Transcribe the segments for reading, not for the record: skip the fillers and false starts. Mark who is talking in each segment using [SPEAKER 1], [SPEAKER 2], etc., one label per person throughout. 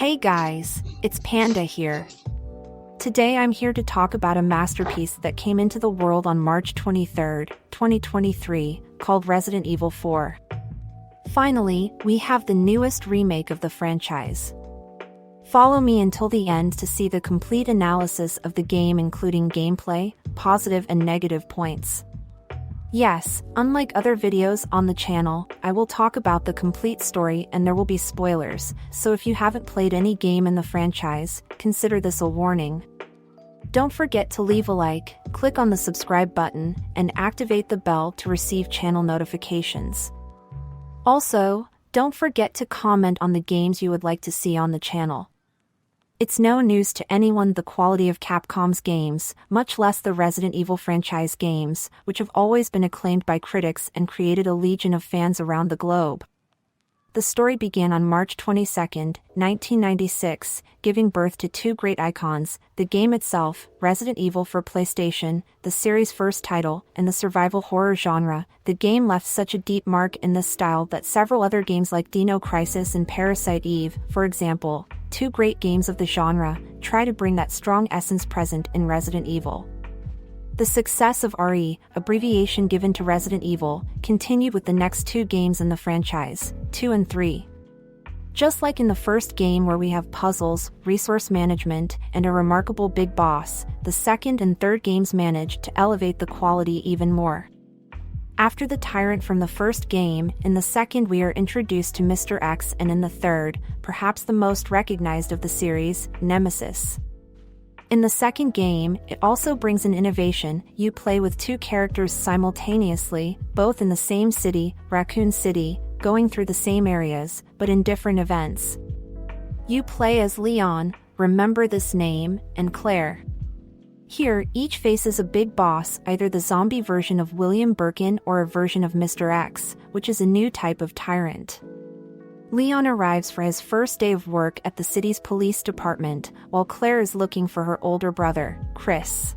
[SPEAKER 1] Hey guys, it's Panda here. Today I'm here to talk about a masterpiece that came into the world on March 23, 2023, called Resident Evil 4. Finally, we have the newest remake of the franchise. Follow me until the end to see the complete analysis of the game, including gameplay, positive and negative points. Yes, unlike other videos on the channel, I will talk about the complete story and there will be spoilers, so if you haven't played any game in the franchise, consider this a warning. Don't forget to leave a like, click on the subscribe button, and activate the bell to receive channel notifications. Also, don't forget to comment on the games you would like to see on the channel. It's no news to anyone the quality of Capcom's games, much less the Resident Evil franchise games, which have always been acclaimed by critics and created a legion of fans around the globe. The story began on March 22, 1996, giving birth to two great icons, the game itself, Resident Evil for PlayStation, the series' first title, and the survival horror genre. The game left such a deep mark in this style that several other games like Dino Crisis and Parasite Eve, for example, two great games of the genre, try to bring that strong essence present in Resident Evil. The success of RE, abbreviation given to Resident Evil, continued with the next two games in the franchise, 2 and 3. Just like in the first game where we have puzzles, resource management, and a remarkable big boss, the second and third games managed to elevate the quality even more. After the tyrant from the first game, in the second we are introduced to Mr. X, and in the third, perhaps the most recognized of the series, Nemesis. In the second game, it also brings an innovation. You play with two characters simultaneously, both in the same city, Raccoon City, going through the same areas, but in different events. You play as Leon, remember this name, and Claire. Here, each faces a big boss, either the zombie version of William Birkin or a version of Mr. X, which is a new type of tyrant. Leon arrives for his first day of work at the city's police department, while Claire is looking for her older brother, Chris.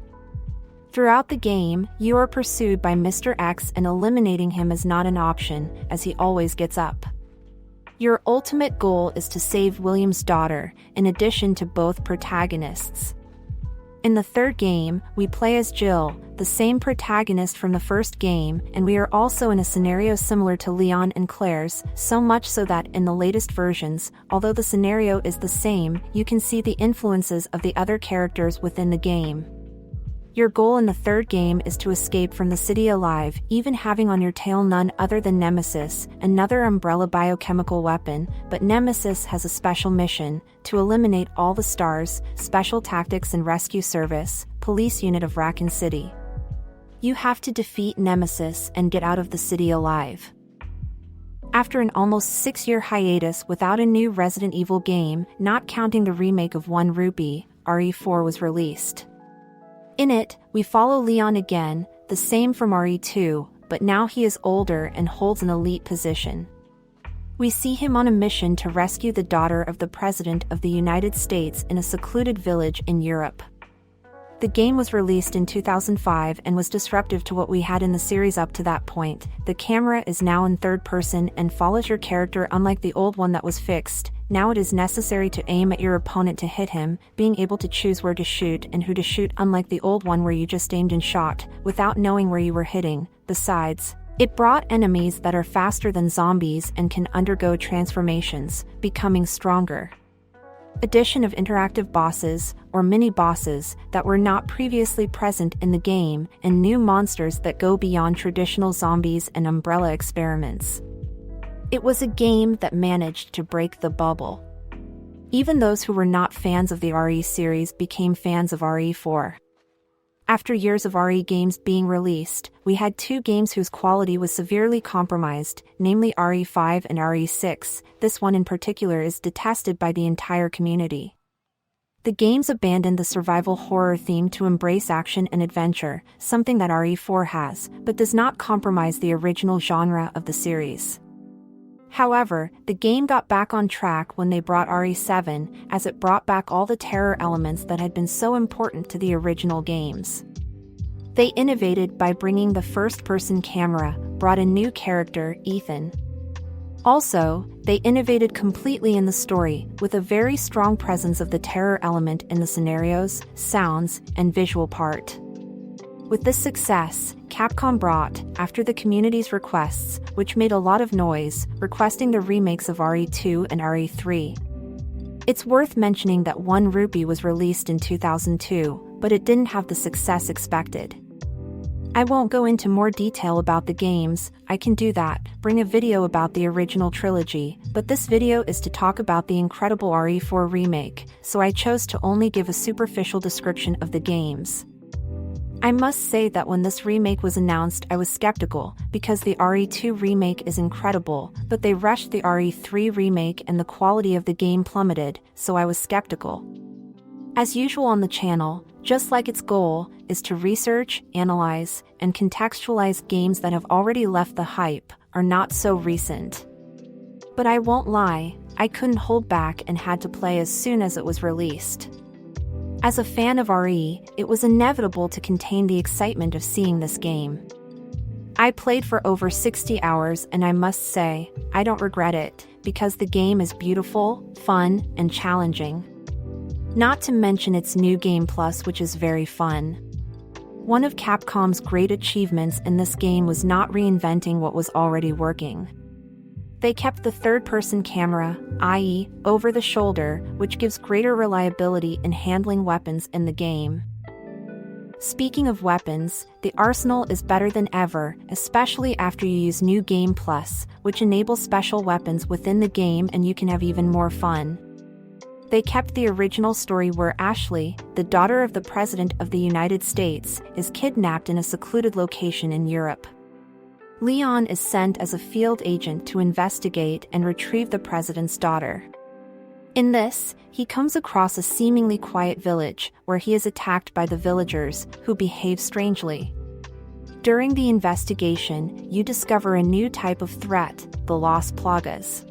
[SPEAKER 1] Throughout the game, you are pursued by Mr. X, and eliminating him is not an option, as he always gets up. Your ultimate goal is to save William's daughter, in addition to both protagonists. In the third game, we play as Jill, the same protagonist from the first game, and we are also in a scenario similar to Leon and Claire's, so much so that in the latest versions, although the scenario is the same, you can see the influences of the other characters within the game. Your goal in the third game is to escape from the city alive, even having on your tail none other than Nemesis, another Umbrella biochemical weapon, but Nemesis has a special mission, to eliminate all the STARS, Special Tactics and Rescue Service, police unit of Raccoon City. You have to defeat Nemesis and get out of the city alive. After an almost 6-year hiatus without a new Resident Evil game, not counting the remake of 1 Rupee, RE4 was released. In it, we follow Leon again, the same from RE2, but now he is older and holds an elite position. We see him on a mission to rescue the daughter of the President of the United States in a secluded village in Europe. The game was released in 2005 and was disruptive to what we had in the series up to that point. The camera is now in third person and follows your character, unlike the old one that was fixed. Now it is necessary to aim at your opponent to hit him, being able to choose where to shoot and who to shoot, unlike the old one where you just aimed and shot, without knowing where you were hitting. Besides, it brought enemies that are faster than zombies and can undergo transformations, becoming stronger. Addition of interactive bosses, or mini-bosses, that were not previously present in the game, and new monsters that go beyond traditional zombies and Umbrella experiments. It was a game that managed to break the bubble. Even those who were not fans of the RE series became fans of RE4. After years of RE games being released, we had two games whose quality was severely compromised, namely RE5 and RE6. This one in particular is detested by the entire community. The games abandoned the survival horror theme to embrace action and adventure, something that RE4 has, but does not compromise the original genre of the series. However, the game got back on track when they brought RE7, as it brought back all the terror elements that had been so important to the original games. They innovated by bringing the first-person camera, brought a new character, Ethan. Also, they innovated completely in the story, with a very strong presence of the terror element in the scenarios, sounds, and visual part. With this success, Capcom brought, after the community's requests, which made a lot of noise, requesting the remakes of RE2 and RE3. It's worth mentioning that 1 Rupee was released in 2002, but it didn't have the success expected. I won't go into more detail about the games, I can do that, bring a video about the original trilogy, but this video is to talk about the incredible RE4 remake, so I chose to only give a superficial description of the games. I must say that when this remake was announced I was skeptical, because the RE2 remake is incredible, but they rushed the RE3 remake and the quality of the game plummeted, so I was skeptical. As usual on the channel, just like its goal is to research, analyze, and contextualize games that have already left the hype, or not so recent. But I won't lie, I couldn't hold back and had to play as soon as it was released. As a fan of RE, it was inevitable to contain the excitement of seeing this game. I played for over 60 hours and I must say, I don't regret it, because the game is beautiful, fun, and challenging. Not to mention its new Game Plus, which is very fun. One of Capcom's great achievements in this game was not reinventing what was already working. They kept the third-person camera, i.e., over the shoulder, which gives greater reliability in handling weapons in the game. Speaking of weapons, the arsenal is better than ever, especially after you use New Game Plus, which enables special weapons within the game and you can have even more fun. They kept the original story where Ashley, the daughter of the President of the United States, is kidnapped in a secluded location in Europe. Leon is sent as a field agent to investigate and retrieve the President's daughter. In this, he comes across a seemingly quiet village, where he is attacked by the villagers, who behave strangely. During the investigation, you discover a new type of threat, the Las Plagas.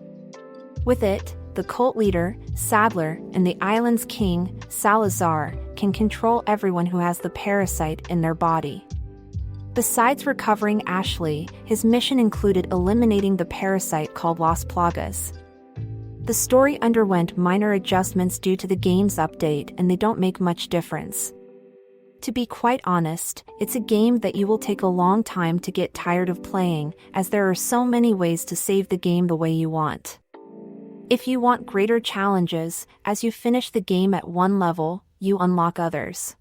[SPEAKER 1] With it, the cult leader, Sadler, and the island's king, Salazar, can control everyone who has the parasite in their body. Besides recovering Ashley, his mission included eliminating the parasite called Las Plagas. The story underwent minor adjustments due to the game's update, and they don't make much difference. To be quite honest, it's a game that you will take a long time to get tired of playing, as there are so many ways to save the game the way you want. If you want greater challenges, as you finish the game at one level, you unlock others.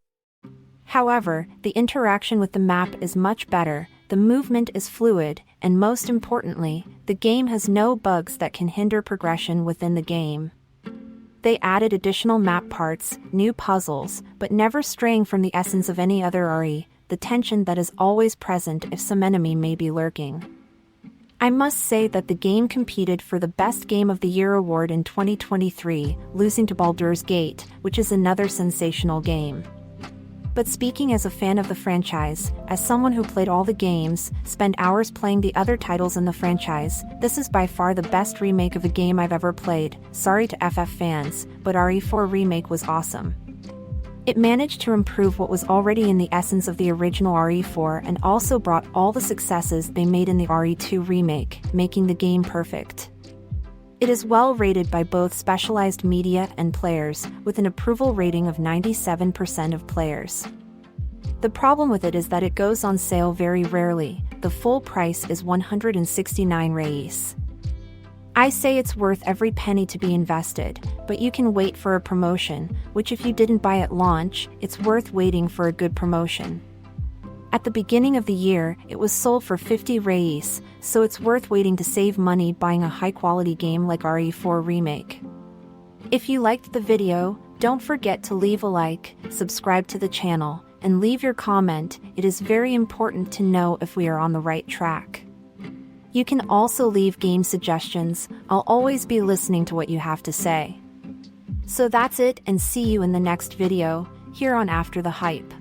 [SPEAKER 1] However, the interaction with the map is much better, the movement is fluid, and most importantly, the game has no bugs that can hinder progression within the game. They added additional map parts, new puzzles, but never straying from the essence of any other RE, the tension that is always present if some enemy may be lurking. I must say that the game competed for the Best Game of the Year award in 2023, losing to Baldur's Gate, which is another sensational game. But speaking as a fan of the franchise, as someone who played all the games, spent hours playing the other titles in the franchise, this is by far the best remake of a game I've ever played. Sorry to FF fans, but RE4 Remake was awesome. It managed to improve what was already in the essence of the original RE4 and also brought all the successes they made in the RE2 remake, making the game perfect. It is well rated by both specialized media and players, with an approval rating of 97% of players. The problem with it is that it goes on sale very rarely. The full price is 169 reais. I say it's worth every penny to be invested, but you can wait for a promotion, which if you didn't buy at launch, it's worth waiting for a good promotion. At the beginning of the year, it was sold for 50 reais, so it's worth waiting to save money buying a high-quality game like RE4 Remake. If you liked the video, don't forget to leave a like, subscribe to the channel, and leave your comment. It is very important to know if we are on the right track. You can also leave game suggestions. I'll always be listening to what you have to say. So that's it, and see you in the next video, here on After the Hype.